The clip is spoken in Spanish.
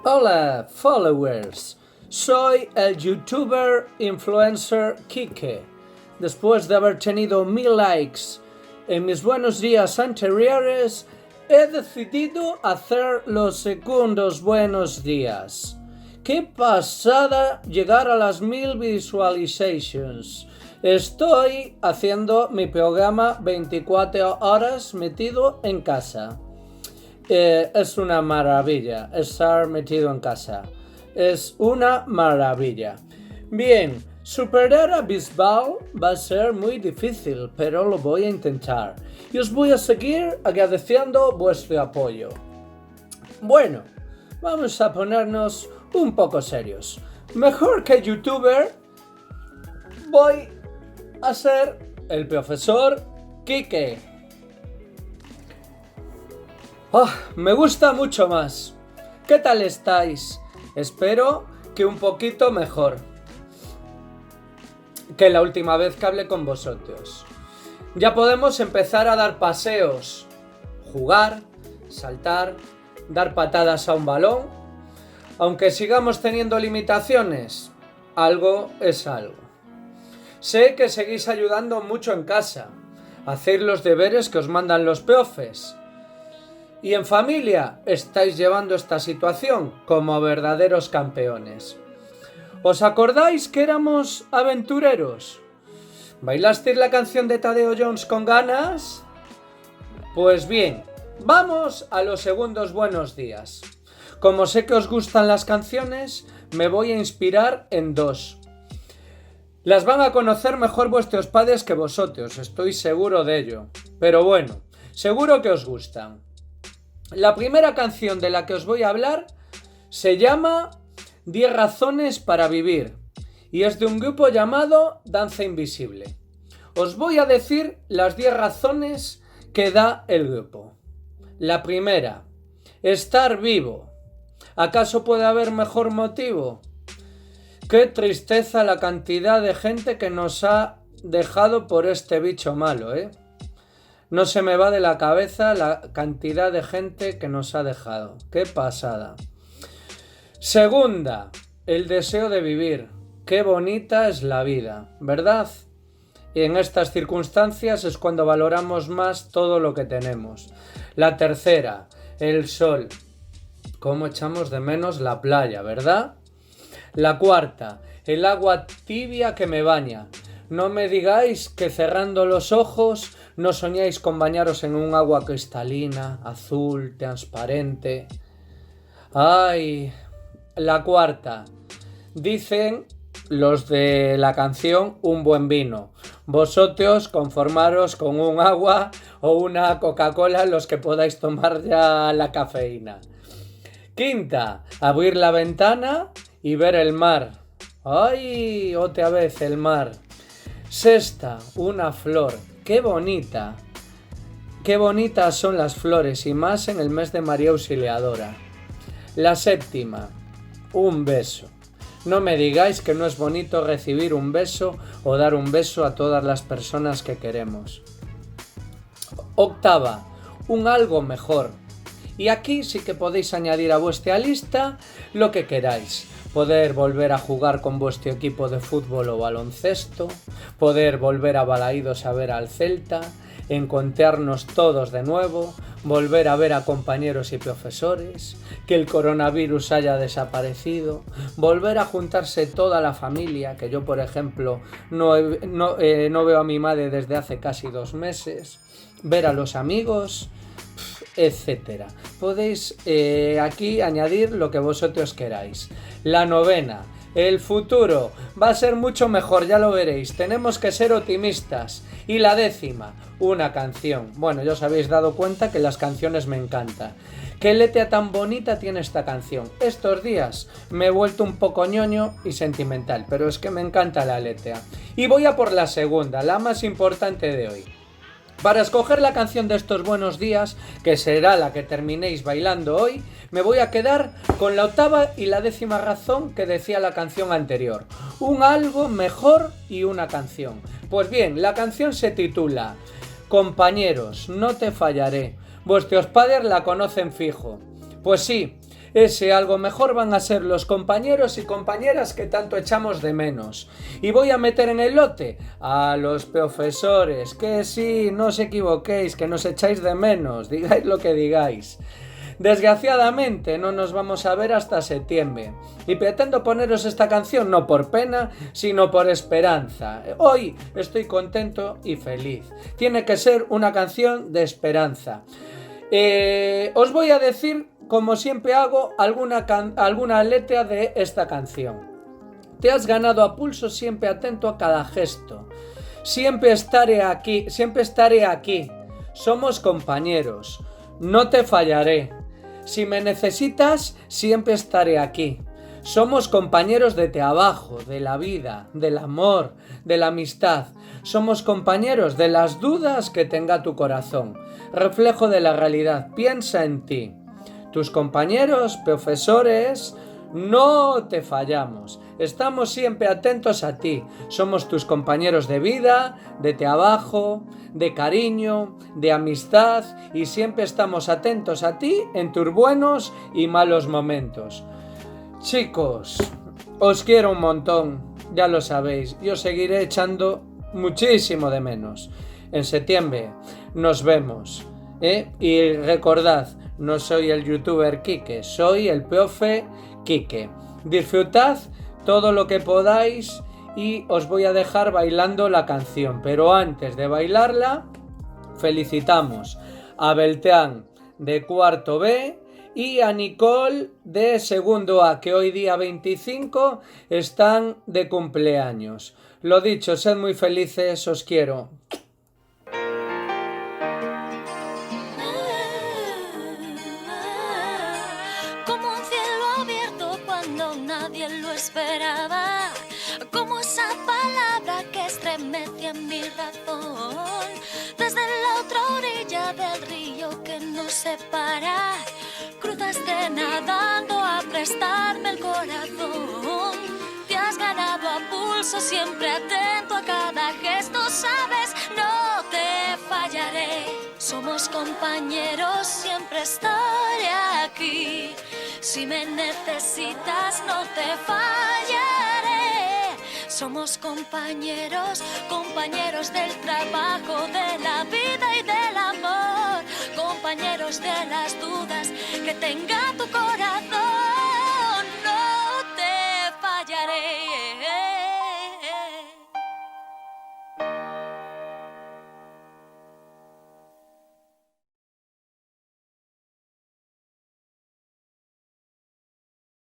Hola, followers. Soy el youtuber influencer Kike. Después de haber tenido 1000 likes en mis buenos días anteriores, he decidido hacer los segundos buenos días. ¡Qué pasada llegar a las 1000 visualizations! Estoy haciendo mi programa 24 horas metido en casa. Es una maravilla estar metido en casa. Es una maravilla. Bien, superar a Bisbal va a ser muy difícil, pero lo voy a intentar. Y os voy a seguir agradeciendo vuestro apoyo. Bueno, vamos a ponernos un poco serios. Mejor que youtuber, voy a ser el profesor Kike. Me gusta mucho más. ¿Qué tal estáis? Espero que un poquito mejor que la última vez que hablé con vosotros. Ya podemos empezar a dar paseos, jugar, saltar, dar patadas a un balón. Aunque sigamos teniendo limitaciones, algo es algo. Sé que seguís ayudando mucho en casa, hacéis los deberes que os mandan los profes. Y en familia estáis llevando esta situación como verdaderos campeones. ¿Os acordáis que éramos aventureros? ¿Bailasteis la canción de Tadeo Jones con ganas? Pues bien, vamos a los segundos buenos días. Como sé que os gustan las canciones, me voy a inspirar en dos. Las van a conocer mejor vuestros padres que vosotros, estoy seguro de ello. Pero bueno, seguro que os gustan. La primera canción de la que os voy a hablar se llama 10 razones para vivir y es de un grupo llamado Danza Invisible. Os voy a decir las 10 razones que da el grupo. La primera, estar vivo. ¿Acaso puede haber mejor motivo? Qué tristeza la cantidad de gente que nos ha dejado por este bicho malo, ¿eh? No se me va de la cabeza la cantidad de gente que nos ha dejado. ¡Qué pasada! Segunda, el deseo de vivir. ¡Qué bonita es la vida!, ¿verdad? Y en estas circunstancias es cuando valoramos más todo lo que tenemos. La tercera, el sol. ¿Cómo echamos de menos la playa, verdad? La cuarta, el agua tibia que me baña. No me digáis que cerrando los ojos no soñáis con bañaros en un agua cristalina, azul, transparente. ¡Ay! La cuarta. Dicen los de la canción Un buen vino. Vosotros conformaros con un agua o una Coca-Cola los que podáis tomar ya la cafeína. Quinta. Abrir la ventana y ver el mar. ¡Ay! Otra vez el mar. Sexta, una flor. ¡Qué bonita! ¡Qué bonitas son las flores! Y más en el mes de María Auxiliadora. La séptima, un beso. No me digáis que no es bonito recibir un beso o dar un beso a todas las personas que queremos. Octava, un algo mejor. Y aquí sí que podéis añadir a vuestra lista lo que queráis. Poder volver a jugar con vuestro equipo de fútbol o baloncesto, poder volver a Balaídos a ver al Celta, encontrarnos todos de nuevo, volver a ver a compañeros y profesores, que el coronavirus haya desaparecido, volver a juntarse toda la familia, que yo por ejemplo no veo a mi madre desde hace casi 2 meses, ver a los amigos, etcétera. Podéis aquí añadir lo que vosotros queráis. La novena, el futuro va a ser mucho mejor, ya lo veréis, tenemos que ser optimistas. Y la décima, una canción. Bueno, ya os habéis dado cuenta que las canciones me encantan. ¿Qué letra tan bonita tiene esta canción? Estos días me he vuelto un poco ñoño y sentimental, pero es que me encanta la letra. Y voy a por la segunda, la más importante de hoy. Para escoger la canción de estos buenos días, que será la que terminéis bailando hoy, me voy a quedar con la octava y la décima razón que decía la canción anterior. Un algo mejor y una canción. Pues bien, la canción se titula Compañeros, no te fallaré. Vuestros padres la conocen fijo. Pues sí, ese algo mejor van a ser los compañeros y compañeras que tanto echamos de menos. Y voy a meter en el lote a los profesores, que sí, no os equivoquéis, que nos echáis de menos, digáis lo que digáis. Desgraciadamente no nos vamos a ver hasta septiembre y pretendo poneros esta canción no por pena, sino por esperanza. Hoy estoy contento y feliz. Tiene que ser una canción de esperanza. Os voy a decir, como siempre hago, alguna letra de esta canción. Te has ganado a pulso, siempre atento a cada gesto. Siempre estaré aquí, siempre estaré aquí. Somos compañeros, no te fallaré. Si me necesitas, siempre estaré aquí. Somos compañeros de trabajo, de la vida, del amor, de la amistad. Somos compañeros de las dudas que tenga tu corazón. Reflejo de la realidad, piensa en ti. Tus compañeros, profesores, no te fallamos. Estamos siempre atentos a ti. Somos tus compañeros de vida, de trabajo, de cariño, de amistad y siempre estamos atentos a ti en tus buenos y malos momentos. Chicos, os quiero un montón, ya lo sabéis. Yo seguiré echando muchísimo de menos. En septiembre nos vemos. Y recordad, no soy el youtuber Quique, soy el profe Quique. Disfrutad todo lo que podáis y os voy a dejar bailando la canción. Pero antes de bailarla, felicitamos a Beltrán de cuarto B y a Nicole de segundo A, que hoy día 25 están de cumpleaños. Lo dicho, sed muy felices, os quiero. Como un cielo abierto cuando nadie lo esperaba, como esa palabra que estremece en mi razón, desde la otra orilla del río que nos separa, cruzaste nadando a prestarme el corazón. Te has ganado a pulso, siempre atento a cada gesto, sabes, no te fallaré. Somos compañeros, siempre estaré aquí. Si me necesitas, no te fallaré. Somos compañeros, compañeros del trabajo, de la vida y del amor, compañeros de las dudas que tenga tu corazón. No te fallaré.